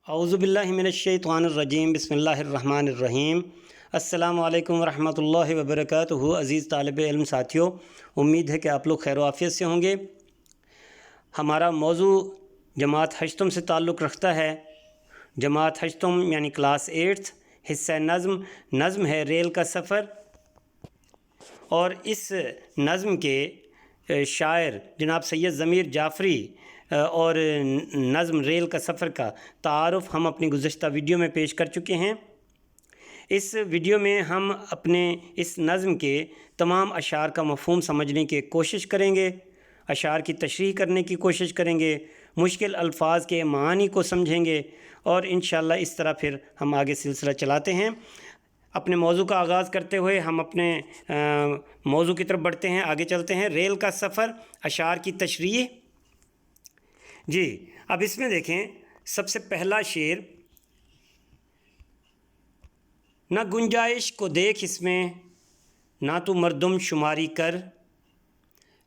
اعوذ باللہ من الشیطان الرجیم بسم اللہ الرحمن الرحیم السلام علیکم ورحمۃ اللہ وبرکاتہ۔ عزیز طالب علم ساتھیوں، امید ہے کہ آپ لوگ خیر و عافیت سے ہوں گے۔ ہمارا موضوع جماعت ہشتم سے تعلق رکھتا ہے۔ جماعت ہشتم یعنی کلاس 8، حصہ نظم ہے ریل کا سفر، اور اس نظم کے شاعر جناب سید ضمیر جعفری اور نظم ریل کا سفر کا تعارف ہم اپنی گزشتہ ویڈیو میں پیش کر چکے ہیں۔ اس ویڈیو میں ہم اپنے اس نظم کے تمام اشعار کا مفہوم سمجھنے کی کوشش کریں گے، اشعار کی تشریح کرنے کی کوشش کریں گے، مشکل الفاظ کے معانی کو سمجھیں گے، اور انشاءاللہ اس طرح پھر ہم آگے سلسلہ چلاتے ہیں۔ اپنے موضوع کا آغاز کرتے ہوئے ہم اپنے موضوع کی طرف بڑھتے ہیں، آگے چلتے ہیں۔ ریل کا سفر، اشعار کی تشریح۔ جی اب اس میں دیکھیں، سب سے پہلا شعر، نہ گنجائش کو دیکھ اس میں، نہ تو مردم شماری کر،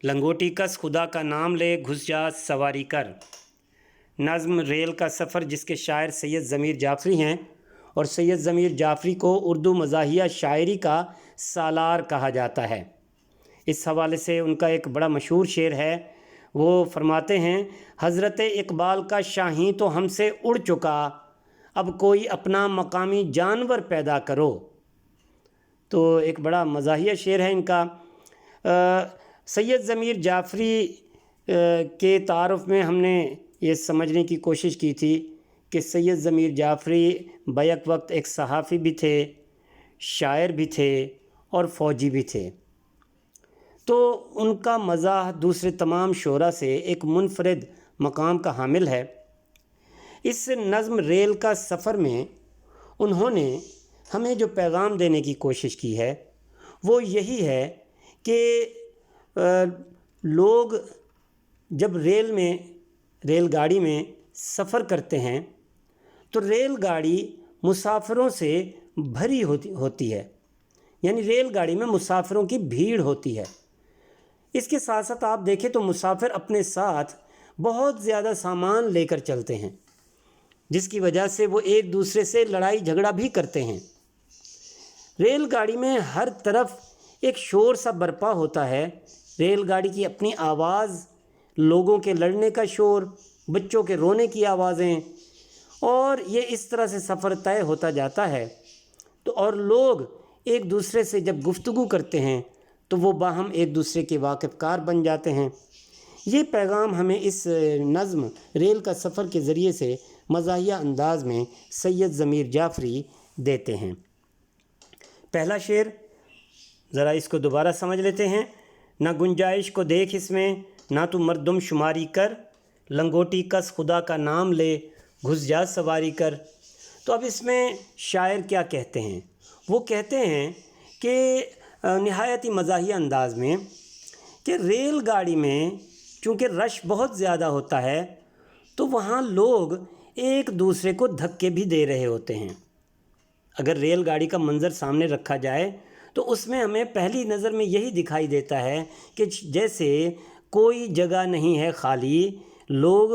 لنگوٹی کس خدا کا نام لے، گھس جا سواری کر۔ نظم ریل کا سفر، جس کے شاعر سید ضمیر جعفری ہیں، اور سید ضمیر جعفری کو اردو مزاحیہ شاعری کا سالار کہا جاتا ہے۔ اس حوالے سے ان کا ایک بڑا مشہور شعر ہے، وہ فرماتے ہیں، حضرت اقبال کا شاہین تو ہم سے اڑ چکا، اب کوئی اپنا مقامی جانور پیدا کرو۔ تو ایک بڑا مزاحیہ شعر ہے ان کا۔ سید ضمیر جعفری کے تعارف میں ہم نے یہ سمجھنے کی کوشش کی تھی کہ سید ضمیر جعفری بیک وقت ایک صحافی بھی تھے، شاعر بھی تھے، اور فوجی بھی تھے۔ تو ان کا مزاح دوسرے تمام شعراء سے ایک منفرد مقام کا حامل ہے۔ اس نظم ریل کا سفر میں انہوں نے ہمیں جو پیغام دینے کی کوشش کی ہے وہ یہی ہے کہ لوگ جب ریل گاڑی میں سفر کرتے ہیں تو ریل گاڑی مسافروں سے بھری ہوتی ہے، یعنی ریل گاڑی میں مسافروں کی بھیڑ ہوتی ہے۔ اس کے ساتھ ساتھ آپ دیکھیں تو مسافر اپنے ساتھ بہت زیادہ سامان لے کر چلتے ہیں، جس کی وجہ سے وہ ایک دوسرے سے لڑائی جھگڑا بھی کرتے ہیں۔ ریل گاڑی میں ہر طرف ایک شور سا برپا ہوتا ہے، ریل گاڑی کی اپنی آواز، لوگوں کے لڑنے کا شور، بچوں کے رونے کی آوازیں، اور یہ اس طرح سے سفر طے ہوتا جاتا ہے۔ اور لوگ ایک دوسرے سے جب گفتگو کرتے ہیں تو وہ باہم ایک دوسرے کے واقف کار بن جاتے ہیں۔ یہ پیغام ہمیں اس نظم ریل کا سفر کے ذریعے سے مزاحیہ انداز میں سید ضمیر جعفری دیتے ہیں۔ پہلا شعر ذرا اس کو دوبارہ سمجھ لیتے ہیں۔ نہ گنجائش کو دیکھ اس میں، نہ تو مردم شماری کر، لنگوٹی کس خدا کا نام لے، گھس جا سواری کر۔ تو اب اس میں شاعر کیا کہتے ہیں؟ وہ کہتے ہیں کہ نہایت ہی مزاحیہ انداز میں کہ ریل گاڑی میں چونکہ رش بہت زیادہ ہوتا ہے تو وہاں لوگ ایک دوسرے کو دھکے بھی دے رہے ہوتے ہیں۔ اگر ریل گاڑی کا منظر سامنے رکھا جائے تو اس میں ہمیں پہلی نظر میں یہی دکھائی دیتا ہے کہ جیسے کوئی جگہ نہیں ہے خالی، لوگ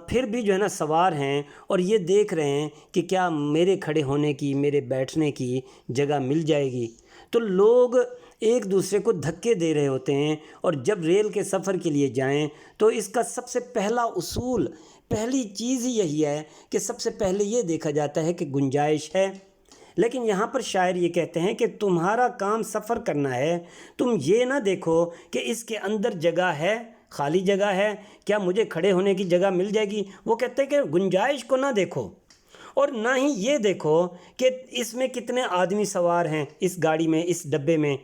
پھر بھی جو ہے نا سوار ہیں اور یہ دیکھ رہے ہیں کہ کیا میرے کھڑے ہونے کی، میرے بیٹھنے کی جگہ مل جائے گی۔ تو لوگ ایک دوسرے کو دھکے دے رہے ہوتے ہیں، اور جب ریل کے سفر کے لیے جائیں تو اس کا سب سے پہلا اصول، پہلی چیز ہی یہی ہے کہ سب سے پہلے یہ دیکھا جاتا ہے کہ گنجائش ہے۔ لیکن یہاں پر شاعر یہ کہتے ہیں کہ تمہارا کام سفر کرنا ہے، تم یہ نہ دیکھو کہ اس کے اندر جگہ ہے، خالی جگہ ہے، کیا مجھے کھڑے ہونے کی جگہ مل جائے گی۔ وہ کہتے ہیں کہ گنجائش کو نہ دیکھو، اور نہ ہی یہ دیکھو کہ اس میں کتنے آدمی سوار ہیں، اس گاڑی میں، اس ڈبے میں۔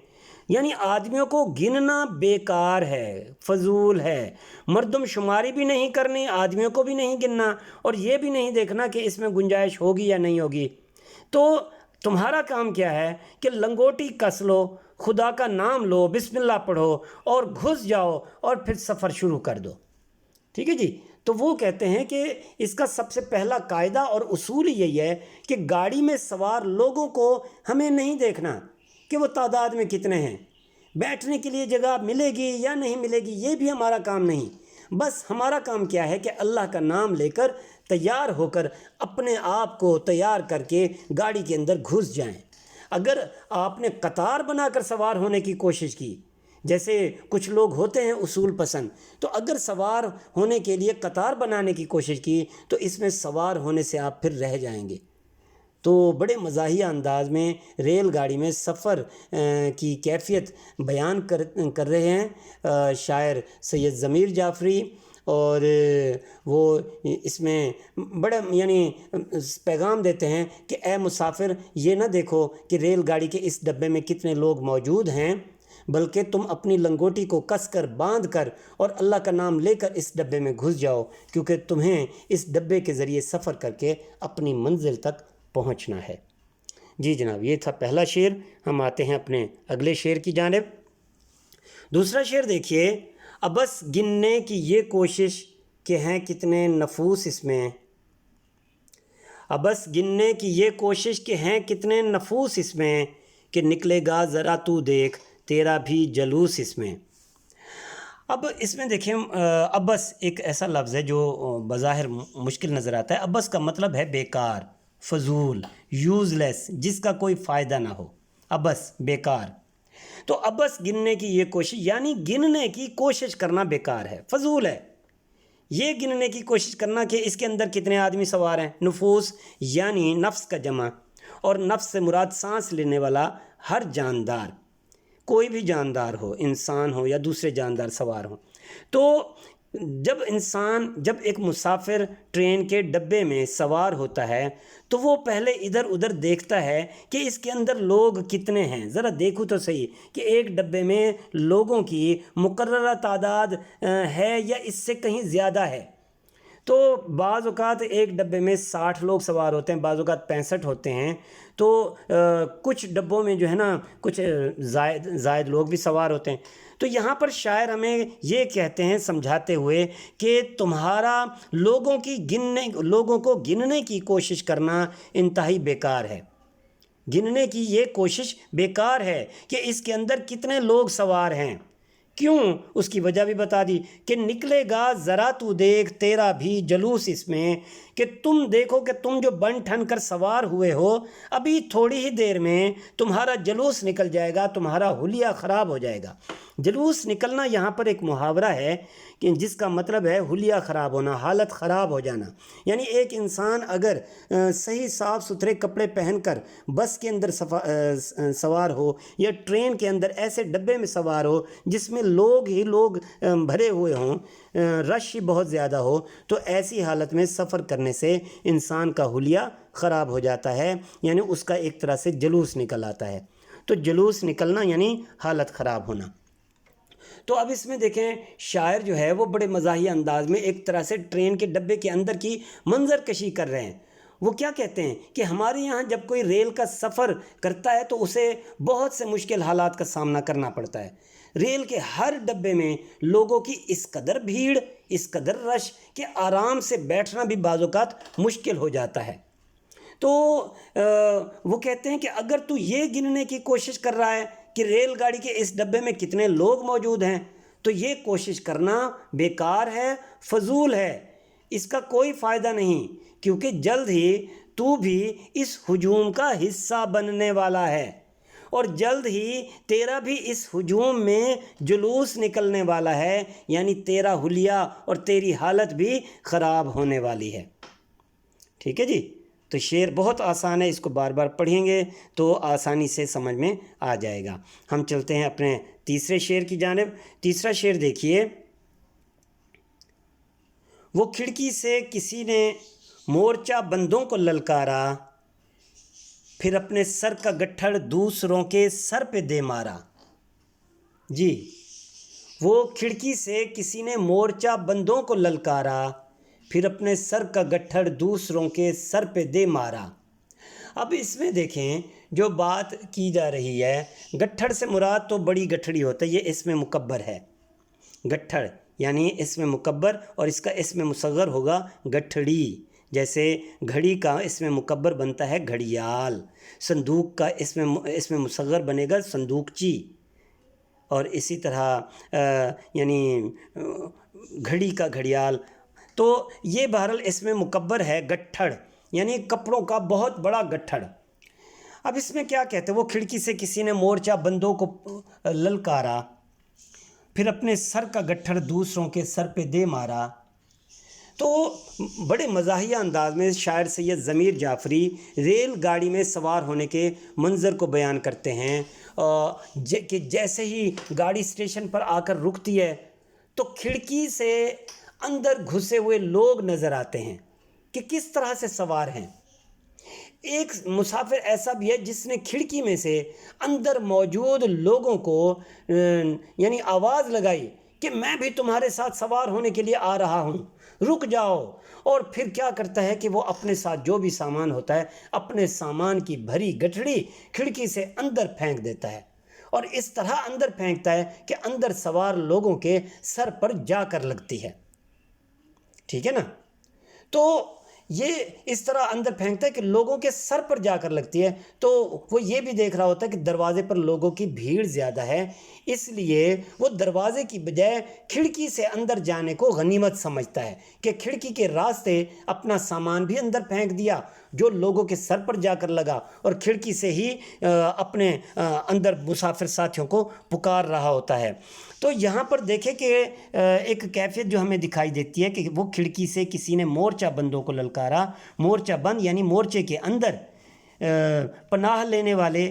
یعنی آدمیوں کو گننا بیکار ہے، فضول ہے۔ مردم شماری بھی نہیں کرنی، آدمیوں کو بھی نہیں گننا، اور یہ بھی نہیں دیکھنا کہ اس میں گنجائش ہوگی یا نہیں ہوگی۔ تو تمہارا کام کیا ہے کہ لنگوٹی کس لو، خدا کا نام لو، بسم اللہ پڑھو، اور گھس جاؤ، اور پھر سفر شروع کر دو۔ ٹھیک ہے جی۔ تو وہ کہتے ہیں کہ اس کا سب سے پہلا قاعدہ اور اصول یہی ہے کہ گاڑی میں سوار لوگوں کو ہمیں نہیں دیکھنا کہ وہ تعداد میں کتنے ہیں، بیٹھنے کے لیے جگہ ملے گی یا نہیں ملے گی، یہ بھی ہمارا کام نہیں۔ بس ہمارا کام کیا ہے کہ اللہ کا نام لے کر تیار ہو کر اپنے آپ کو تیار کر کے گاڑی کے اندر گھس جائیں۔ اگر آپ نے قطار بنا کر سوار ہونے کی کوشش کی، جیسے کچھ لوگ ہوتے ہیں اصول پسند، تو اگر سوار ہونے کے لیے قطار بنانے کی کوشش کی تو اس میں سوار ہونے سے آپ پھر رہ جائیں گے۔ تو بڑے مزاحیہ انداز میں ریل گاڑی میں سفر کی کیفیت بیان کر رہے ہیں شاعر سید ضمیر جعفری، اور وہ اس میں بڑا یعنی پیغام دیتے ہیں کہ اے مسافر، یہ نہ دیکھو کہ ریل گاڑی کے اس ڈبے میں کتنے لوگ موجود ہیں، بلکہ تم اپنی لنگوٹی کو کس کر باندھ کر اور اللہ کا نام لے کر اس ڈبے میں گھس جاؤ، کیونکہ تمہیں اس ڈبے کے ذریعے سفر کر کے اپنی منزل تک پہنچنا ہے۔ جی جناب، یہ تھا پہلا شعر۔ ہم آتے ہیں اپنے اگلے شعر کی جانب۔ دوسرا شعر دیکھیے، ابس گننے کی یہ کوشش کہ ہیں کتنے نفوس اس میں، ابس گننے کی یہ کوشش کہ ہیں کتنے نفوس اس میں، کہ نکلے گا ذرا تو دیکھ تیرا بھی جلوس اس میں۔ اب اس میں دیکھیں، ابس ایک ایسا لفظ ہے جو بظاہر مشکل نظر آتا ہے۔ ابس کا مطلب ہے بیکار، فضول، یوز لیس، جس کا کوئی فائدہ نہ ہو، ابس بیکار۔ تو ابس گننے کی یہ کوشش یعنی گننے کی کوشش کرنا بیکار ہے، فضول ہے۔ یہ گننے کی کوشش کرنا کہ اس کے اندر کتنے آدمی سوار ہیں، نفوس یعنی نفس کا جمع، اور نفس سے مراد سانس لینے والا ہر جاندار، کوئی بھی جاندار ہو، انسان ہو یا دوسرے جاندار سوار ہوں۔ تو جب ایک مسافر ٹرین کے ڈبے میں سوار ہوتا ہے تو وہ پہلے ادھر ادھر دیکھتا ہے کہ اس کے اندر لوگ کتنے ہیں، ذرا دیکھو تو صحیح کہ ایک ڈبے میں لوگوں کی مقررہ تعداد ہے یا اس سے کہیں زیادہ ہے۔ تو بعض اوقات ایک ڈبے میں 60 لوگ سوار ہوتے ہیں، بعض اوقات 65 ہوتے ہیں، تو کچھ ڈبوں میں جو ہے نا کچھ زائد لوگ بھی سوار ہوتے ہیں۔ تو یہاں پر شاعر ہمیں یہ کہتے ہیں سمجھاتے ہوئے کہ تمہارا لوگوں کو گننے کی کوشش کرنا انتہائی بیکار ہے، گننے کی یہ کوشش بیکار ہے کہ اس کے اندر کتنے لوگ سوار ہیں۔ کیوں؟ اس کی وجہ بھی بتا دی کہ نکلے گا ذرا تو دیکھ تیرا بھی جلوس اس میں، کہ تم دیکھو کہ تم جو بن ٹھن کر سوار ہوئے ہو، ابھی تھوڑی ہی دیر میں تمہارا جلوس نکل جائے گا، تمہارا حلیہ خراب ہو جائے گا۔ جلوس نکلنا یہاں پر ایک محاورہ ہے کہ جس کا مطلب ہے حلیہ خراب ہونا، حالت خراب ہو جانا۔ یعنی ایک انسان اگر صحیح صاف ستھرے کپڑے پہن کر بس کے اندر سوار ہو یا ٹرین کے اندر ایسے ڈبے میں سوار ہو جس میں لوگ ہی لوگ بھرے ہوئے ہوں، رش ہی بہت زیادہ ہو، تو ایسی حالت میں سفر کرنے سے انسان کا حلیہ خراب ہو جاتا ہے، یعنی اس کا ایک طرح سے جلوس نکل آتا ہے۔ تو جلوس نکلنا یعنی حالت خراب ہونا۔ تو اب اس میں دیکھیں شاعر جو ہے وہ بڑے مزاحیہ انداز میں ایک طرح سے ٹرین کے ڈبے کے اندر کی منظر کشی کر رہے ہیں۔ وہ کیا کہتے ہیں کہ ہمارے یہاں جب کوئی ریل کا سفر کرتا ہے تو اسے بہت سے مشکل حالات کا سامنا کرنا پڑتا ہے۔ ریل کے ہر ڈبے میں لوگوں کی اس قدر بھیڑ، اس قدر رش کہ آرام سے بیٹھنا بھی بعض اوقات مشکل ہو جاتا ہے۔ تو وہ کہتے ہیں کہ اگر تو یہ گننے کی کوشش کر رہا ہے کہ ریل گاڑی کے اس ڈبے میں کتنے لوگ موجود ہیں، تو یہ کوشش کرنا بیکار ہے، فضول ہے، اس کا کوئی فائدہ نہیں، کیونکہ جلد ہی تو بھی اس ہجوم کا حصہ بننے والا ہے، اور جلد ہی تیرا بھی اس ہجوم میں جلوس نکلنے والا ہے، یعنی تیرا حلیہ اور تیری حالت بھی خراب ہونے والی ہے۔ ٹھیک ہے جی؟ تو شعر بہت آسان ہے، اس کو بار بار پڑھیں گے تو آسانی سے سمجھ میں آ جائے گا۔ ہم چلتے ہیں اپنے تیسرے شعر کی جانب۔ تیسرا شعر دیکھیے، وہ کھڑکی سے کسی نے مورچہ بندوں کو للکارا، پھر اپنے سر کا گٹھڑ دوسروں کے سر پہ دے مارا۔ جی، وہ کھڑکی سے کسی نے مورچہ بندوں کو للکارا، پھر اپنے سر کا گٹھڑ دوسروں کے سر پہ دے مارا۔ اب اس میں دیکھیں جو بات کی جا رہی ہے، گٹھڑ سے مراد تو بڑی گٹھڑی ہوتا ہے، یہ اسم مکبر ہے۔ گٹھڑ یعنی اسم مکبر، اور اس کا اسم مصغر ہوگا گٹھڑی۔ جیسے گھڑی کا اسم مکبر بنتا ہے گھڑیال، صندوق کا اسم مصغر بنے گا صندوقچی، اور اسی طرح یعنی گھڑی کا گھڑیال۔ تو یہ بہرحال اس میں مکبر ہے گٹھڑ، یعنی کپڑوں کا بہت بڑا گٹھڑ۔ اب اس میں کیا کہتے ہیں، وہ کھڑکی سے کسی نے مورچہ بندوں کو للکارا، پھر اپنے سر کا گٹھڑ دوسروں کے سر پہ دے مارا۔ تو بڑے مزاحیہ انداز میں شاعر سید ضمیر جعفری ریل گاڑی میں سوار ہونے کے منظر کو بیان کرتے ہیں کہ جیسے ہی گاڑی اسٹیشن پر آ کر رکتی ہے تو کھڑکی سے اندر گھسے ہوئے لوگ نظر آتے ہیں کہ کس طرح سے سوار ہیں۔ ایک مسافر ایسا بھی ہے جس نے کھڑکی میں سے اندر موجود لوگوں کو یعنی آواز لگائی کہ میں بھی تمہارے ساتھ سوار ہونے کے لیے آ رہا ہوں، رک جاؤ۔ اور پھر کیا کرتا ہے کہ وہ اپنے ساتھ جو بھی سامان ہوتا ہے، اپنے سامان کی بھری گٹھڑی کھڑکی سے اندر پھینک دیتا ہے، اور اس طرح اندر پھینکتا ہے کہ اندر سوار لوگوں کے سر پر جا کر لگتی ہے۔ ٹھیک ہے نا؟ تو یہ اس طرح اندر پھینکتا ہے کہ لوگوں کے سر پر جا کر لگتی ہے، تو وہ یہ بھی دیکھ رہا ہوتا ہے کہ دروازے پر لوگوں کی بھیڑ زیادہ ہے، اس لیے وہ دروازے کی بجائے کھڑکی سے اندر جانے کو غنیمت سمجھتا ہے کہ کھڑکی کے راستے اپنا سامان بھی اندر پھینک دیا جو لوگوں کے سر پر جا کر لگا، اور کھڑکی سے ہی اپنے اندر مسافر ساتھیوں کو پکار رہا ہوتا ہے۔ تو یہاں پر دیکھیں کہ ایک کیفیت جو ہمیں دکھائی دیتی ہے کہ وہ کھڑکی سے کسی نے مورچہ بندوں کو للکارا۔ مورچہ بند یعنی مورچے کے اندر پناہ لینے والے،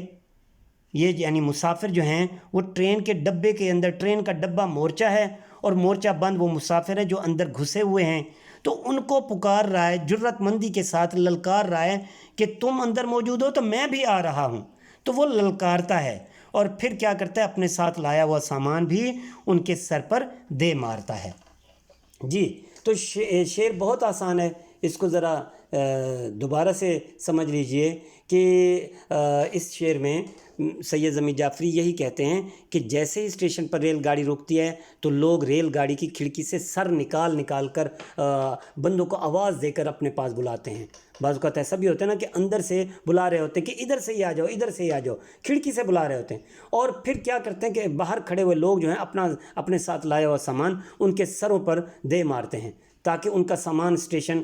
یہ یعنی مسافر جو ہیں وہ ٹرین کے ڈبے کے اندر، ٹرین کا ڈبہ مورچہ ہے اور مورچہ بند وہ مسافر ہے جو اندر گھسے ہوئے ہیں، تو ان کو پکار رہا ہے، جرات مندی کے ساتھ للکار رہا ہے کہ تم اندر موجود ہو تو میں بھی آ رہا ہوں۔ تو وہ للکارتا ہے اور پھر کیا کرتا ہے، اپنے ساتھ لایا ہوا سامان بھی ان کے سر پر دے مارتا ہے۔ جی تو شعر بہت آسان ہے، اس کو ذرا دوبارہ سے سمجھ لیجئے کہ اس شعر میں سید ضمیر جعفری یہی کہتے ہیں کہ جیسے ہی اسٹیشن پر ریل گاڑی رکتی ہے تو لوگ ریل گاڑی کی کھڑکی سے سر نکال کر بندوں کو آواز دے کر اپنے پاس بلاتے ہیں۔ بعض اوقات ایسا بھی ہوتا ہے نا کہ اندر سے بلا رہے ہوتے ہیں کہ ادھر سے ہی آ جاؤ، ادھر سے ہی آ جاؤ، کھڑکی سے بلا رہے ہوتے ہیں، اور پھر کیا کرتے ہیں کہ باہر کھڑے ہوئے لوگ جو ہیں اپنے ساتھ لایا ہوا سامان ان کے سروں پر دے مارتے ہیں تاکہ ان کا سامان اسٹیشن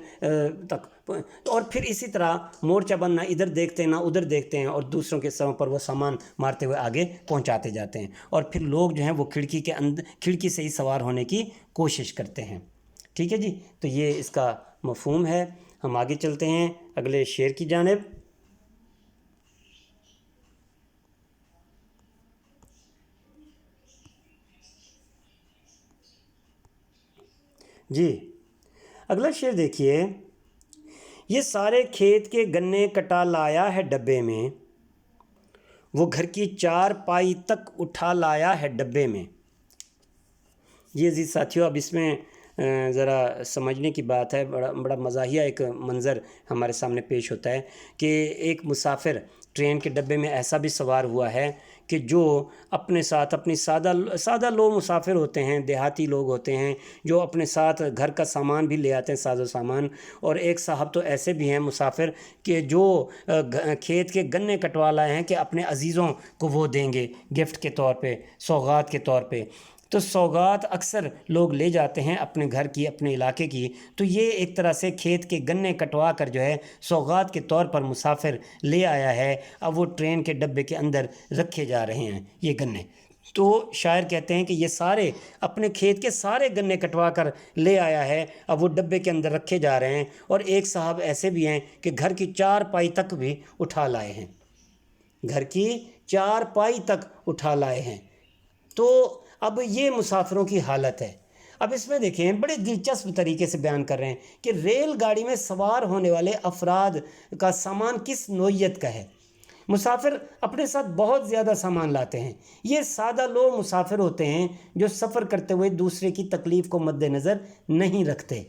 تک، اور پھر اسی طرح مورچہ بند نہ ادھر دیکھتے ہیں نہ ادھر دیکھتے ہیں، اور دوسروں کے سروں پر وہ سامان مارتے ہوئے آگے پہنچاتے جاتے ہیں، اور پھر لوگ جو ہیں وہ کھڑکی سے ہی سوار ہونے کی کوشش کرتے ہیں۔ ٹھیک ہے جی، تو یہ اس کا مفہوم ہے۔ ہم آگے چلتے ہیں اگلے شعر کی جانب۔ جی اگلا شعر دیکھیے، یہ سارے کھیت کے گنے کٹا لایا ہے ڈبے میں، وہ گھر کی چار پائی تک اٹھا لایا ہے ڈبے میں۔ یہ عزیز ساتھیوں، اب اس میں ذرا سمجھنے کی بات ہے، بڑا مزاحیہ ایک منظر ہمارے سامنے پیش ہوتا ہے کہ ایک مسافر ٹرین کے ڈبے میں ایسا بھی سوار ہوا ہے کہ جو اپنے ساتھ اپنی سادہ لوگ مسافر ہوتے ہیں، دیہاتی لوگ ہوتے ہیں جو اپنے ساتھ گھر کا سامان بھی لے آتے ہیں، ساز و سامان، اور ایک صاحب تو ایسے بھی ہیں مسافر کہ جو کھیت کے گنے کٹوا لائے ہیں کہ اپنے عزیزوں کو وہ دیں گے گفٹ کے طور پہ، سوغات کے طور پہ۔ تو سوغات اکثر لوگ لے جاتے ہیں اپنے گھر کی، اپنے علاقے کی، تو یہ ایک طرح سے کھیت کے گنے کٹوا کر جو ہے سوغات کے طور پر مسافر لے آیا ہے، اب وہ ٹرین کے ڈبے کے اندر رکھے جا رہے ہیں یہ گنے۔ تو شاعر کہتے ہیں کہ یہ سارے اپنے کھیت کے سارے گنے کٹوا کر لے آیا ہے، اب وہ ڈبے کے اندر رکھے جا رہے ہیں، اور ایک صاحب ایسے بھی ہیں کہ گھر کی چار پائی تک بھی اٹھا لائے ہیں، گھر کی چار پائی تک اٹھا لائے ہیں۔ تو اب یہ مسافروں کی حالت ہے۔ اب اس میں دیکھیں بڑے دلچسپ طریقے سے بیان کر رہے ہیں کہ ریل گاڑی میں سوار ہونے والے افراد کا سامان کس نوعیت کا ہے۔ مسافر اپنے ساتھ بہت زیادہ سامان لاتے ہیں، یہ سادہ لوگ مسافر ہوتے ہیں جو سفر کرتے ہوئے دوسرے کی تکلیف کو مد نظر نہیں رکھتے۔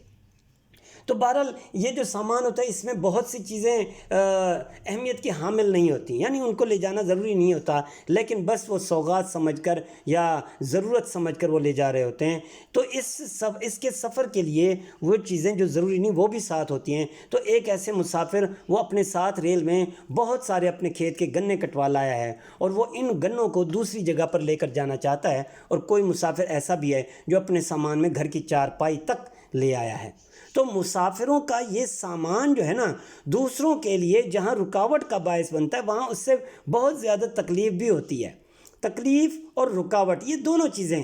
تو بہرحال یہ جو سامان ہوتا ہے اس میں بہت سی چیزیں اہمیت کی حامل نہیں ہوتی، یعنی ان کو لے جانا ضروری نہیں ہوتا، لیکن بس وہ سوغات سمجھ کر یا ضرورت سمجھ کر وہ لے جا رہے ہوتے ہیں۔ تو اس کے سفر کے لیے وہ چیزیں جو ضروری نہیں وہ بھی ساتھ ہوتی ہیں۔ تو ایک ایسے مسافر وہ اپنے ساتھ ریل میں بہت سارے اپنے کھیت کے گنے کٹوا لایا ہے، اور وہ ان گنوں کو دوسری جگہ پر لے کر جانا چاہتا ہے، اور کوئی مسافر ایسا بھی ہے جو اپنے سامان میں گھر کی چار پائی تک لے آیا ہے۔ تو مسافروں کا یہ سامان جو ہے نا دوسروں کے لیے جہاں رکاوٹ کا باعث بنتا ہے وہاں اس سے بہت زیادہ تکلیف بھی ہوتی ہے. تکلیف اور رکاوٹ یہ دونوں چیزیں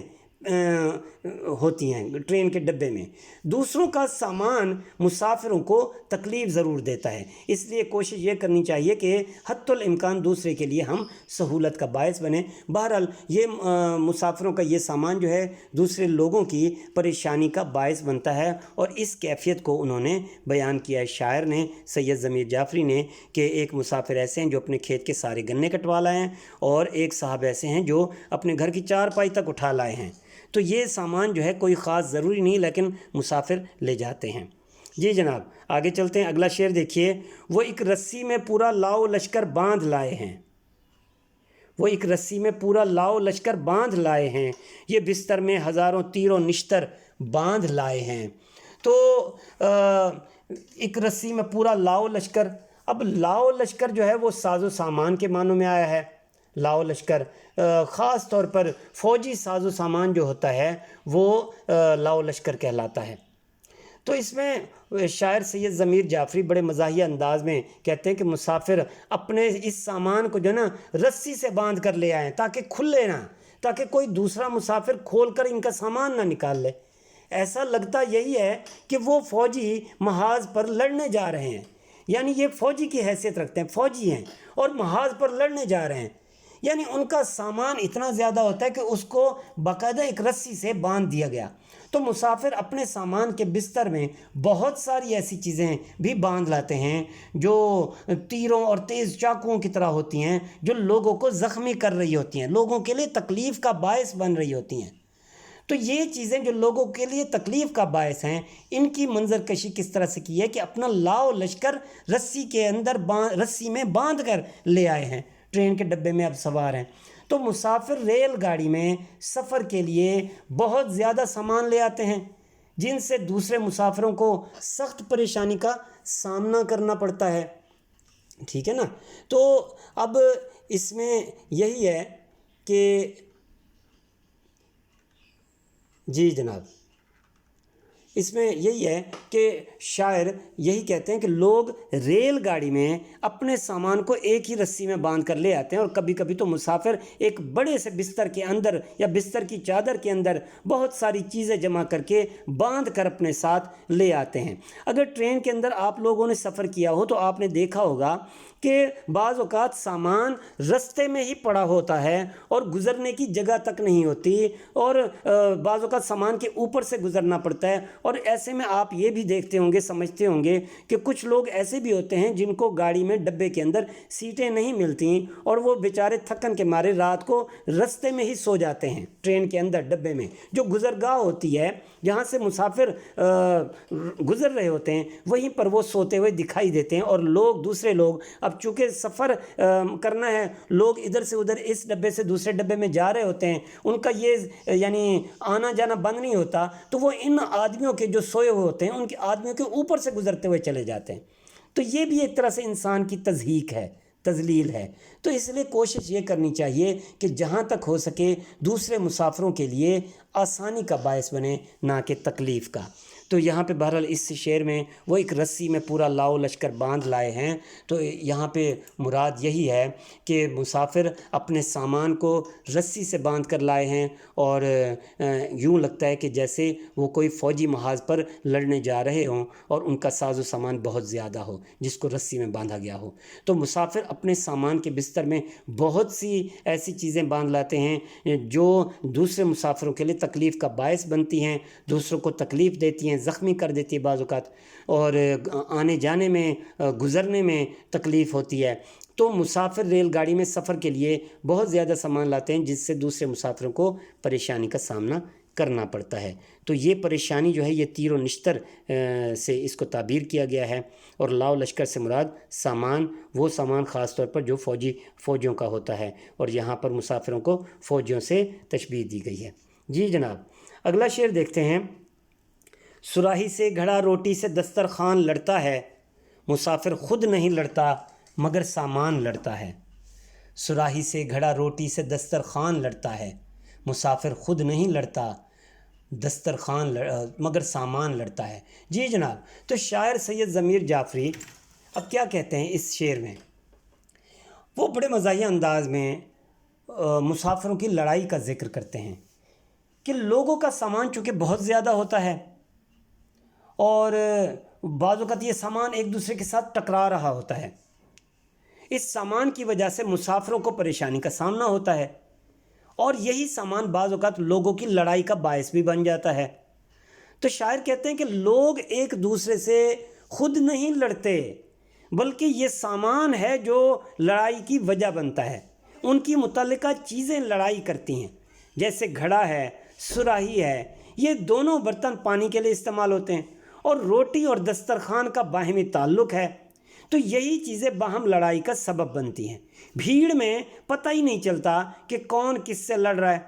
ہوتی ہیں ٹرین کے ڈبے میں. دوسروں کا سامان مسافروں کو تکلیف ضرور دیتا ہے، اس لیے کوشش یہ کرنی چاہیے کہ حتی الامکان دوسرے کے لیے ہم سہولت کا باعث بنیں. بہرحال یہ مسافروں کا یہ سامان جو ہے دوسرے لوگوں کی پریشانی کا باعث بنتا ہے، اور اس کیفیت کو انہوں نے بیان کیا ہے شاعر نے، سید ضمیر جعفری نے، کہ ایک مسافر ایسے ہیں جو اپنے کھیت کے سارے گنے کٹوا لائے ہیں، اور ایک صاحب ایسے ہیں جو اپنے گھر کی چارپائی تک اٹھا لائے ہیں. تو یہ سامان جو ہے کوئی خاص ضروری نہیں لیکن مسافر لے جاتے ہیں. جی جناب آگے چلتے ہیں. اگلا شعر دیکھیے. وہ ایک رسی میں پورا لاؤ لشکر باندھ لائے ہیں، وہ ایک رسی میں پورا لاؤ لشکر باندھ لائے ہیں، یہ بستر میں ہزاروں تیر و نشتر باندھ لائے ہیں. تو ایک رسی میں پورا لاؤ لشکر. اب لاؤ لشکر جو ہے وہ ساز و سامان کے معنوں میں آیا ہے. لاؤ لشکر خاص طور پر فوجی ساز و سامان جو ہوتا ہے وہ لاؤ لشکر کہلاتا ہے. تو اس میں شاعر سید ضمیر جعفری بڑے مزاحیہ انداز میں کہتے ہیں کہ مسافر اپنے اس سامان کو جو نا رسی سے باندھ کر لے آئیں تاکہ کھلے نہ، تاکہ کوئی دوسرا مسافر کھول کر ان کا سامان نہ نکال لے. ایسا لگتا یہی ہے کہ وہ فوجی محاذ پر لڑنے جا رہے ہیں، یعنی یہ فوجی کی حیثیت رکھتے ہیں، فوجی ہیں اور محاذ پر لڑنے جا رہے ہیں. یعنی ان کا سامان اتنا زیادہ ہوتا ہے کہ اس کو باقاعدہ ایک رسی سے باندھ دیا گیا. تو مسافر اپنے سامان کے بستر میں بہت ساری ایسی چیزیں بھی باندھ لاتے ہیں جو تیروں اور تیز چاقوؤں کی طرح ہوتی ہیں، جو لوگوں کو زخمی کر رہی ہوتی ہیں، لوگوں کے لیے تکلیف کا باعث بن رہی ہوتی ہیں. تو یہ چیزیں جو لوگوں کے لیے تکلیف کا باعث ہیں، ان کی منظر کشی کس طرح سے کی ہے کہ اپنا لاؤ لشکر رسی کے اندر رسی میں باندھ کر لے آئے ہیں، ٹرین کے ڈبے میں اب سوار ہیں. تو مسافر ریل گاڑی میں سفر کے لیے بہت زیادہ سامان لے آتے ہیں جن سے دوسرے مسافروں کو سخت پریشانی کا سامنا کرنا پڑتا ہے. ٹھیک ہے نا. تو اب اس میں یہی ہے کہ جی جناب اس میں یہی ہے کہ شاعر یہی کہتے ہیں کہ لوگ ریل گاڑی میں اپنے سامان کو ایک ہی رسی میں باندھ کر لے آتے ہیں، اور کبھی کبھی تو مسافر ایک بڑے سے بستر کے اندر یا بستر کی چادر کے اندر بہت ساری چیزیں جمع کر کے باندھ کر اپنے ساتھ لے آتے ہیں. اگر ٹرین کے اندر آپ لوگوں نے سفر کیا ہو تو آپ نے دیکھا ہوگا کہ بعض اوقات سامان رستے میں ہی پڑا ہوتا ہے اور گزرنے کی جگہ تک نہیں ہوتی، اور بعض اوقات سامان کے اوپر سے گزرنا پڑتا ہے. اور ایسے میں آپ یہ بھی دیکھتے ہوں گے، سمجھتے ہوں گے کہ کچھ لوگ ایسے بھی ہوتے ہیں جن کو گاڑی میں ڈبے کے اندر سیٹیں نہیں ملتی اور وہ بیچارے تھکن کے مارے رات کو رستے میں ہی سو جاتے ہیں. ٹرین کے اندر ڈبے میں جو گزرگاہ ہوتی ہے جہاں سے مسافر گزر رہے ہوتے ہیں وہیں پر وہ سوتے ہوئے دکھائی دیتے ہیں، اور لوگ دوسرے لوگ اب چونکہ سفر کرنا ہے، لوگ ادھر سے ادھر اس ڈبے سے دوسرے ڈبے میں جا رہے ہوتے ہیں، ان کا یہ یعنی آنا جانا بند نہیں ہوتا، تو وہ ان آدمیوں کے جو سوئے ہوئے ہوتے ہیں ان کے آدمیوں کے اوپر سے گزرتے ہوئے چلے جاتے ہیں. تو یہ بھی ایک طرح سے انسان کی تضحیک ہے، تذلیل ہے. تو اس لیے کوشش یہ کرنی چاہیے کہ جہاں تک ہو سکے دوسرے مسافروں کے لیے آسانی کا باعث بنے، نہ کہ تکلیف کا. تو یہاں پہ بہرحال اس شعر میں وہ ایک رسی میں پورا لاؤ لشکر باندھ لائے ہیں، تو یہاں پہ مراد یہی ہے کہ مسافر اپنے سامان کو رسی سے باندھ کر لائے ہیں، اور یوں لگتا ہے کہ جیسے وہ کوئی فوجی محاذ پر لڑنے جا رہے ہوں اور ان کا ساز و سامان بہت زیادہ ہو جس کو رسی میں باندھا گیا ہو. تو مسافر اپنے سامان کے بستر میں بہت سی ایسی چیزیں باندھ لاتے ہیں جو دوسرے مسافروں کے لیے تکلیف کا باعث بنتی ہیں، دوسروں کو تکلیف دیتی ہیں، زخمی کر دیتی ہے بعض اوقات، اور آنے جانے میں گزرنے میں تکلیف ہوتی ہے. تو مسافر ریل گاڑی میں سفر کے لیے بہت زیادہ سامان لاتے ہیں جس سے دوسرے مسافروں کو پریشانی کا سامنا کرنا پڑتا ہے. تو یہ پریشانی جو ہے یہ تیر و نشتر سے اس کو تعبیر کیا گیا ہے، اور لاؤ لشکر سے مراد سامان، وہ سامان خاص طور پر جو فوجیوں کا ہوتا ہے، اور یہاں پر مسافروں کو فوجیوں سے تشبیہ دی گئی ہے. جی جناب اگلا شعر دیکھتے ہیں. صراحی سے گھڑا روٹی سے دسترخوان لڑتا ہے، مسافر خود نہیں لڑتا مگر سامان لڑتا ہے. صراحی سے گھڑا روٹی سے دسترخوان لڑتا ہے، مسافر خود نہیں لڑتا مگر سامان لڑتا ہے۔ جی جناب، تو شاعر سید ضمیر جعفری اب کیا کہتے ہیں اس شعر میں؟ وہ بڑے مزاحیہ انداز میں مسافروں کی لڑائی کا ذکر کرتے ہیں کہ لوگوں کا سامان چونکہ بہت زیادہ ہوتا ہے اور بعض اوقات یہ سامان ایک دوسرے کے ساتھ ٹکرا رہا ہوتا ہے، اس سامان کی وجہ سے مسافروں کو پریشانی کا سامنا ہوتا ہے اور یہی سامان بعض اوقات لوگوں کی لڑائی کا باعث بھی بن جاتا ہے۔ تو شاعر کہتے ہیں کہ لوگ ایک دوسرے سے خود نہیں لڑتے، بلکہ یہ سامان ہے جو لڑائی کی وجہ بنتا ہے، ان کی متعلقہ چیزیں لڑائی کرتی ہیں، جیسے گھڑا ہے، صراحی ہے، یہ دونوں برتن پانی کے لیے استعمال ہوتے ہیں، اور روٹی اور دسترخوان کا باہمی تعلق ہے، تو یہی چیزیں باہم لڑائی کا سبب بنتی ہیں۔ بھیڑ میں پتہ ہی نہیں چلتا کہ کون کس سے لڑ رہا ہے،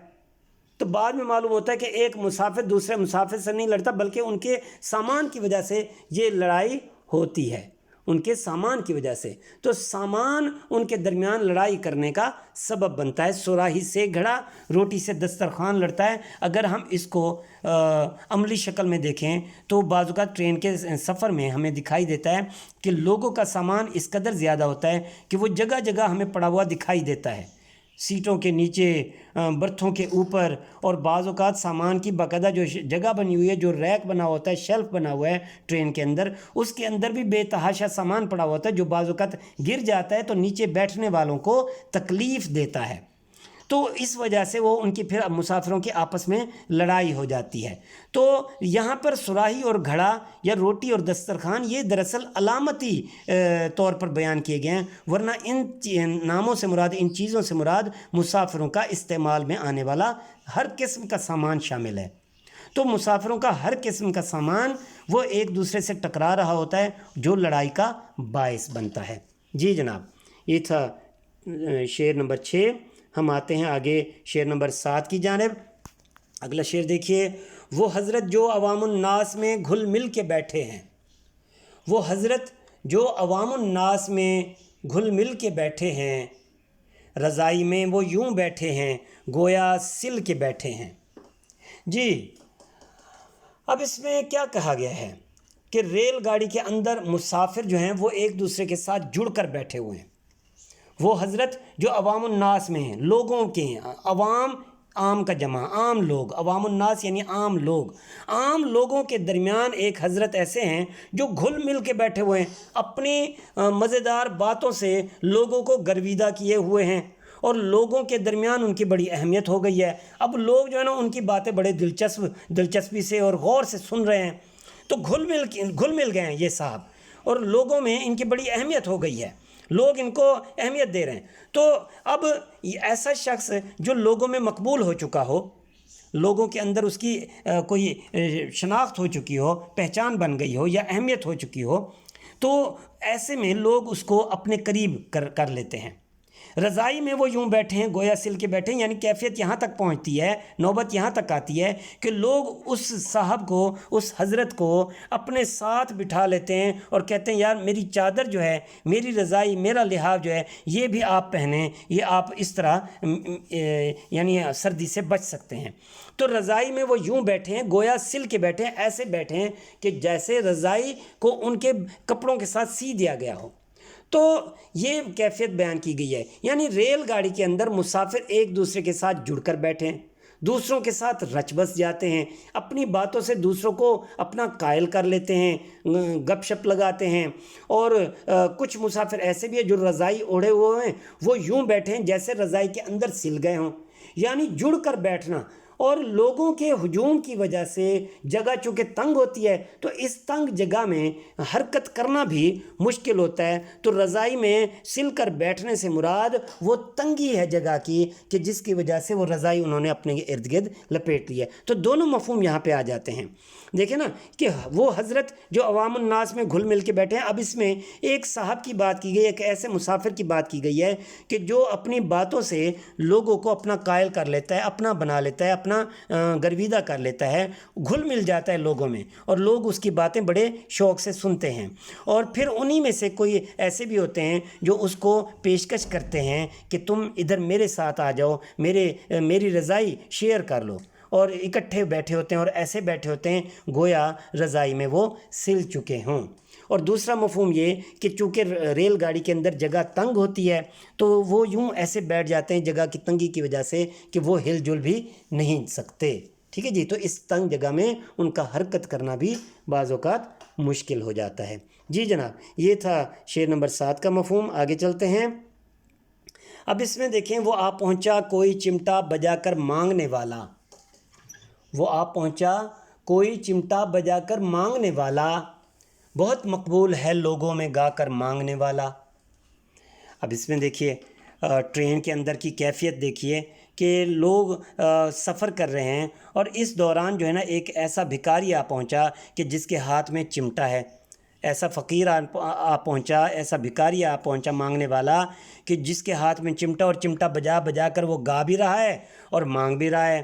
تو بعد میں معلوم ہوتا ہے کہ ایک مسافر دوسرے مسافر سے نہیں لڑتا، بلکہ ان کے سامان کی وجہ سے یہ لڑائی ہوتی ہے، ان کے سامان کی وجہ سے۔ تو سامان ان کے درمیان لڑائی کرنے کا سبب بنتا ہے۔ صراحی سے گھڑا، روٹی سے دسترخوان لڑتا ہے۔ اگر ہم اس کو عملی شکل میں دیکھیں تو بعض اوقات ٹرین کے سفر میں ہمیں دکھائی دیتا ہے کہ لوگوں کا سامان اس قدر زیادہ ہوتا ہے کہ وہ جگہ جگہ ہمیں پڑا ہوا دکھائی دیتا ہے، سیٹوں کے نیچے، برتھوں کے اوپر، اور بعض اوقات سامان کی باقاعدہ جو جگہ بنی ہوئی ہے، جو ریک بنا ہوتا ہے، شیلف بنا ہوا ہے ٹرین کے اندر، اس کے اندر بھی بے تحاشا سامان پڑا ہوتا ہے جو بعض اوقات گر جاتا ہے تو نیچے بیٹھنے والوں کو تکلیف دیتا ہے، تو اس وجہ سے وہ ان کی پھر مسافروں کی آپس میں لڑائی ہو جاتی ہے۔ تو یہاں پر صراحی اور گھڑا یا روٹی اور دسترخوان یہ دراصل علامتی طور پر بیان کیے گئے ہیں، ورنہ ان ناموں سے مراد، ان چیزوں سے مراد مسافروں کا استعمال میں آنے والا ہر قسم کا سامان شامل ہے۔ تو مسافروں کا ہر قسم کا سامان وہ ایک دوسرے سے ٹکرا رہا ہوتا ہے جو لڑائی کا باعث بنتا ہے۔ جی جناب، یہ تھا شعر نمبر 6۔ ہم آتے ہیں آگے شعر نمبر 7 کی جانب۔ اگلا شعر دیکھیے، وہ حضرت جو عوام الناس میں گھل مل کے بیٹھے ہیں، وہ حضرت جو عوام الناس میں گھل مل کے بیٹھے ہیں، رضائی میں وہ یوں بیٹھے ہیں گویا سل کے بیٹھے ہیں۔ جی، اب اس میں کیا کہا گیا ہے کہ ریل گاڑی کے اندر مسافر جو ہیں وہ ایک دوسرے کے ساتھ جڑ کر بیٹھے ہوئے ہیں۔ وہ حضرت جو عوام الناس میں ہیں، لوگوں کے ہیں، عوام عام کا جمع، عام لوگ، عوام الناس یعنی عام لوگ، عام لوگوں کے درمیان ایک حضرت ایسے ہیں جو گھل مل کے بیٹھے ہوئے ہیں، اپنی مزیدار باتوں سے لوگوں کو گرویدہ کیے ہوئے ہیں اور لوگوں کے درمیان ان کی بڑی اہمیت ہو گئی ہے۔ اب لوگ جو ہے نا ان کی باتیں بڑے دلچسپی سے اور غور سے سن رہے ہیں، تو گھل مل گئے ہیں یہ صاحب، اور لوگوں میں ان کی بڑی اہمیت ہو گئی ہے، لوگ ان کو اہمیت دے رہے ہیں۔ تو اب ایسا شخص جو لوگوں میں مقبول ہو چکا ہو، لوگوں کے اندر اس کی کوئی شناخت ہو چکی ہو، پہچان بن گئی ہو یا اہمیت ہو چکی ہو، تو ایسے میں لوگ اس کو اپنے قریب کر لیتے ہیں۔ رضائی میں وہ یوں بیٹھے ہیں گویا سل کے بیٹھے ہیں، یعنی کیفیت یہاں تک پہنچتی ہے، نوبت یہاں تک آتی ہے کہ لوگ اس صاحب کو، اس حضرت کو اپنے ساتھ بٹھا لیتے ہیں اور کہتے ہیں یار میری چادر جو ہے، میری رضائی، میرا لحاف جو ہے یہ بھی آپ پہنیں، یہ آپ اس طرح یعنی سردی سے بچ سکتے ہیں۔ تو رضائی میں وہ یوں بیٹھے ہیں گویا سل کے بیٹھے ہیں، ایسے بیٹھے ہیں کہ جیسے رضائی کو ان کے کپڑوں کے ساتھ سی دیا گیا ہو۔ تو یہ کیفیت بیان کی گئی ہے، یعنی ریل گاڑی کے اندر مسافر ایک دوسرے کے ساتھ جڑ کر بیٹھے ہیں، دوسروں کے ساتھ رچ بس جاتے ہیں، اپنی باتوں سے دوسروں کو اپنا قائل کر لیتے ہیں، گپ شپ لگاتے ہیں، اور کچھ مسافر ایسے بھی ہیں جو رضائی اوڑھے ہوئے ہیں، وہ یوں بیٹھے ہیں جیسے رضائی کے اندر سل گئے ہوں، یعنی جڑ کر بیٹھنا۔ اور لوگوں کے ہجوم کی وجہ سے جگہ چونکہ تنگ ہوتی ہے تو اس تنگ جگہ میں حرکت کرنا بھی مشکل ہوتا ہے، تو رضائی میں سل کر بیٹھنے سے مراد وہ تنگی ہے جگہ کی کہ جس کی وجہ سے وہ رضائی انہوں نے اپنے ارد گرد لپیٹ لی ہے۔ تو دونوں مفہوم یہاں پہ آ جاتے ہیں۔ دیکھیں نا کہ وہ حضرت جو عوام الناس میں گھل مل کے بیٹھے ہیں، اب اس میں ایک صاحب کی بات کی گئی ہے، ایک ایسے مسافر کی بات کی گئی ہے کہ جو اپنی باتوں سے لوگوں کو اپنا قائل کر لیتا ہے، اپنا بنا لیتا ہے، اپنا گرویدہ کر لیتا ہے، گھل مل جاتا ہے لوگوں میں، اور لوگ اس کی باتیں بڑے شوق سے سنتے ہیں، اور پھر انہی میں سے کوئی ایسے بھی ہوتے ہیں جو اس کو پیشکش کرتے ہیں کہ تم ادھر میرے ساتھ آ جاؤ، میری رضائی شیئر کر لو، اور اکٹھے بیٹھے ہوتے ہیں اور ایسے بیٹھے ہوتے ہیں گویا رضائی میں وہ سل چکے ہوں۔ اور دوسرا مفہوم یہ کہ چونکہ ریل گاڑی کے اندر جگہ تنگ ہوتی ہے تو وہ یوں ایسے بیٹھ جاتے ہیں جگہ کی تنگی کی وجہ سے کہ وہ ہل جل بھی نہیں سکتے، ٹھیک ہے جی۔ تو اس تنگ جگہ میں ان کا حرکت کرنا بھی بعض اوقات مشکل ہو جاتا ہے۔ جی جناب، یہ تھا شعر نمبر 7 کا مفہوم۔ آگے چلتے ہیں۔ اب اس میں دیکھیں، وہ آ پہنچا کوئی چمٹا بجا کر مانگنے والا، وہ آ پہنچا کوئی چمٹا بجا کر مانگنے والا، بہت مقبول ہے لوگوں میں گا کر مانگنے والا۔ اب اس میں دیکھیے ٹرین کے اندر کی کیفیت دیکھیے کہ لوگ سفر کر رہے ہیں اور اس دوران جو ہے نا ایک ایسا بھکاری آ پہنچا کہ جس کے ہاتھ میں چمٹا ہے، ایسا فقیر آ پہنچا، ایسا بھکاری آ پہنچا مانگنے والا کہ جس کے ہاتھ میں چمٹا، اور چمٹا بجا بجا کر وہ گا بھی رہا ہے اور مانگ بھی رہا ہے۔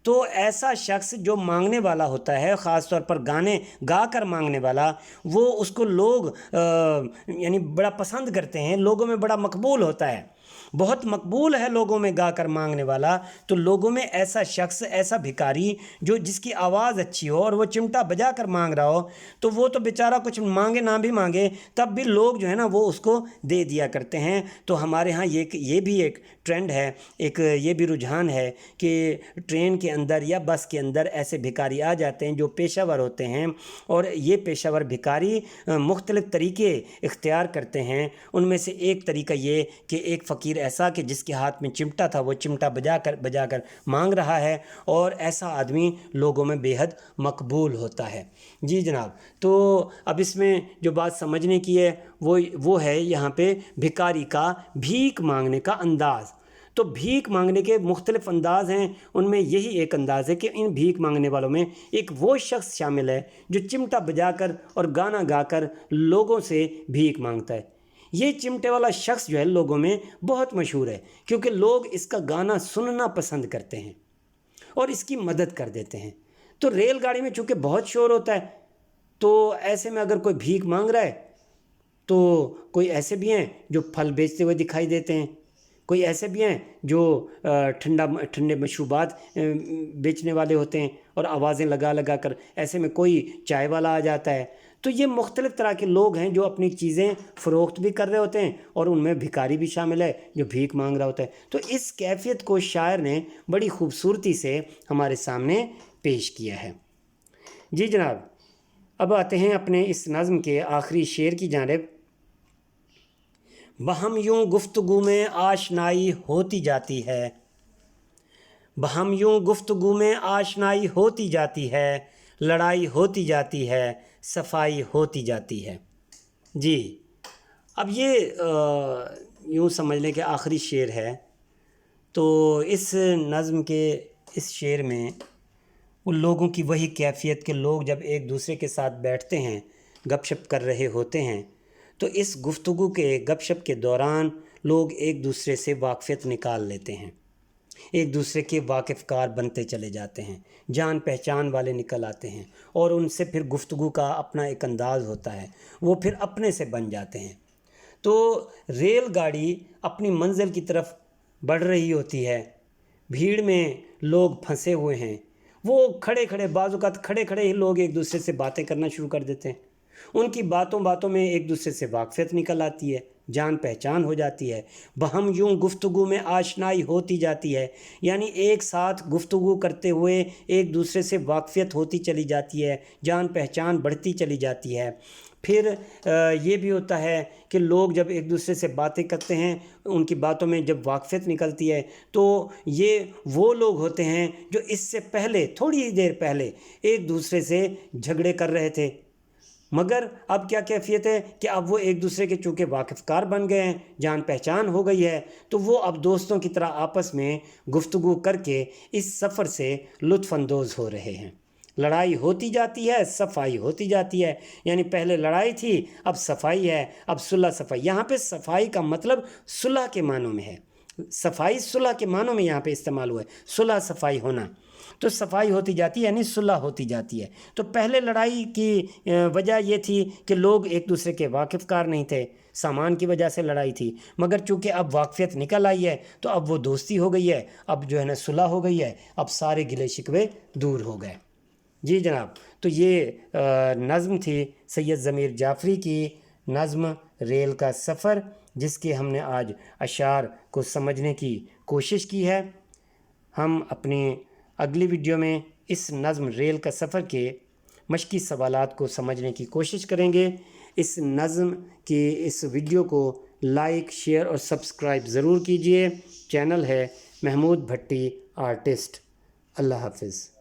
تو ایسا شخص جو مانگنے والا ہوتا ہے، خاص طور پر گانے گا کر مانگنے والا، وہ اس کو لوگ یعنی بڑا پسند کرتے ہیں، لوگوں میں بڑا مقبول ہوتا ہے، بہت مقبول ہے لوگوں میں گا کر مانگنے والا۔ تو لوگوں میں ایسا شخص، ایسا بھکاری جو جس کی آواز اچھی ہو اور وہ چمٹا بجا کر مانگ رہا ہو، تو وہ تو بیچارہ کچھ مانگے نہ بھی مانگے تب بھی لوگ جو ہے نا وہ اس کو دے دیا کرتے ہیں۔ تو ہمارے ہاں یہ بھی ایک ٹرینڈ ہے، ایک یہ بھی رجحان ہے کہ ٹرین کے اندر یا بس کے اندر ایسے بھکاری آ جاتے ہیں جو پیشہ ور ہوتے ہیں، اور یہ پیشہ ور بھکاری مختلف طریقے اختیار کرتے ہیں۔ ان میں سے ایک طریقہ یہ کہ ایک فقیر ایسا کہ جس کے ہاتھ میں چمٹا تھا، وہ چمٹا بجا کر مانگ رہا ہے، اور ایسا آدمی لوگوں میں بے حد مقبول ہوتا ہے۔ جی جناب، تو اب اس میں جو بات سمجھنے کی ہے وہ ہے یہاں پہ بھکاری کا بھیک مانگنے کا انداز۔ تو بھیک مانگنے کے مختلف انداز ہیں، ان میں یہی ایک انداز ہے کہ ان بھیک مانگنے والوں میں ایک وہ شخص شامل ہے جو چمٹا بجا کر اور گانا گا کر لوگوں سے بھیک مانگتا ہے۔ یہ چمٹے والا شخص جو ہے لوگوں میں بہت مشہور ہے، کیونکہ لوگ اس کا گانا سننا پسند کرتے ہیں اور اس کی مدد کر دیتے ہیں۔ تو ریل گاڑی میں چونکہ بہت شور ہوتا ہے، تو ایسے میں اگر کوئی بھیک مانگ رہا ہے تو کوئی ایسے بھی ہیں جو پھل بیچتے ہوئے دکھائی دیتے ہیں، کوئی ایسے بھی ہیں جو ٹھنڈے مشروبات بیچنے والے ہوتے ہیں اور آوازیں لگا لگا کر، ایسے میں کوئی چائے والا آ جاتا ہے۔ تو یہ مختلف طرح کے لوگ ہیں جو اپنی چیزیں فروخت بھی کر رہے ہوتے ہیں، اور ان میں بھکاری بھی شامل ہے جو بھیک مانگ رہا ہوتا ہے۔ تو اس کیفیت کو شاعر نے بڑی خوبصورتی سے ہمارے سامنے پیش کیا ہے۔ جی جناب، اب آتے ہیں اپنے اس نظم کے آخری شعر کی جانب۔ بہم یوں گفتگو میں آشنائی ہوتی جاتی ہے، بہم یوں گفتگو میں آشنائی ہوتی جاتی ہے، لڑائی ہوتی جاتی ہے، صفائی ہوتی جاتی ہے۔ جی، اب یہ یوں سمجھ لیں کہ آخری شعر ہے۔ تو اس نظم کے اس شعر میں ان لوگوں کی وہی کیفیت کہ لوگ جب ایک دوسرے کے ساتھ بیٹھتے ہیں، گپ شپ کر رہے ہوتے ہیں، تو اس گفتگو کے گپ شپ کے دوران لوگ ایک دوسرے سے واقفیت نکال لیتے ہیں، ایک دوسرے کے واقف کار بنتے چلے جاتے ہیں، جان پہچان والے نکل آتے ہیں، اور ان سے پھر گفتگو کا اپنا ایک انداز ہوتا ہے، وہ پھر اپنے سے بن جاتے ہیں۔ تو ریل گاڑی اپنی منزل کی طرف بڑھ رہی ہوتی ہے، بھیڑ میں لوگ پھنسے ہوئے ہیں، وہ کھڑے کھڑے، بعض اوقات کھڑے کھڑے ہی لوگ ایک دوسرے سے باتیں کرنا شروع کر دیتے ہیں، ان کی باتوں میں ایک دوسرے سے واقفیت نکل آتی ہے، جان پہچان ہو جاتی ہے۔ بہم یوں گفتگو میں آشنائی ہوتی جاتی ہے، یعنی ایک ساتھ گفتگو کرتے ہوئے ایک دوسرے سے واقفیت ہوتی چلی جاتی ہے، جان پہچان بڑھتی چلی جاتی ہے۔ پھر یہ بھی ہوتا ہے کہ لوگ جب ایک دوسرے سے باتیں کرتے ہیں، ان کی باتوں میں جب واقفیت نکلتی ہے، تو یہ وہ لوگ ہوتے ہیں جو اس سے پہلے، تھوڑی ہی دیر پہلے ایک دوسرے سے جھگڑے کر رہے تھے، مگر اب کیا کیفیت ہے کہ اب وہ ایک دوسرے کے چونکہ واقف کار بن گئے ہیں، جان پہچان ہو گئی ہے، تو وہ اب دوستوں کی طرح آپس میں گفتگو کر کے اس سفر سے لطف اندوز ہو رہے ہیں۔ لڑائی ہوتی جاتی ہے، صفائی ہوتی جاتی ہے، یعنی پہلے لڑائی تھی، اب صفائی ہے، اب صلح صفائی۔ یہاں پہ صفائی کا مطلب صلح کے معنوں میں ہے، صفائی صلح کے معنوں میں یہاں پہ استعمال ہوا ہے، صلح صفائی ہونا۔ تو صفائی ہوتی جاتی ہے، یعنی صلح ہوتی جاتی ہے۔ تو پہلے لڑائی کی وجہ یہ تھی کہ لوگ ایک دوسرے کے واقف کار نہیں تھے، سامان کی وجہ سے لڑائی تھی، مگر چونکہ اب واقفیت نکل آئی ہے تو اب وہ دوستی ہو گئی ہے، اب جو ہے نا صلح ہو گئی ہے، اب سارے گلے شکوے دور ہو گئے۔ جی جناب، تو یہ نظم تھی سید ضمیر جعفری کی نظم ریل کا سفر، جس کے ہم نے آج اشعار کو سمجھنے کی کوشش کی ہے۔ ہم اپنی اگلی ویڈیو میں اس نظم ریل کا سفر کے مشقی سوالات کو سمجھنے کی کوشش کریں گے۔ اس نظم کی اس ویڈیو کو لائک، شیئر اور سبسکرائب ضرور کیجئے۔ چینل ہے محمود بھٹی آرٹسٹ۔ اللہ حافظ۔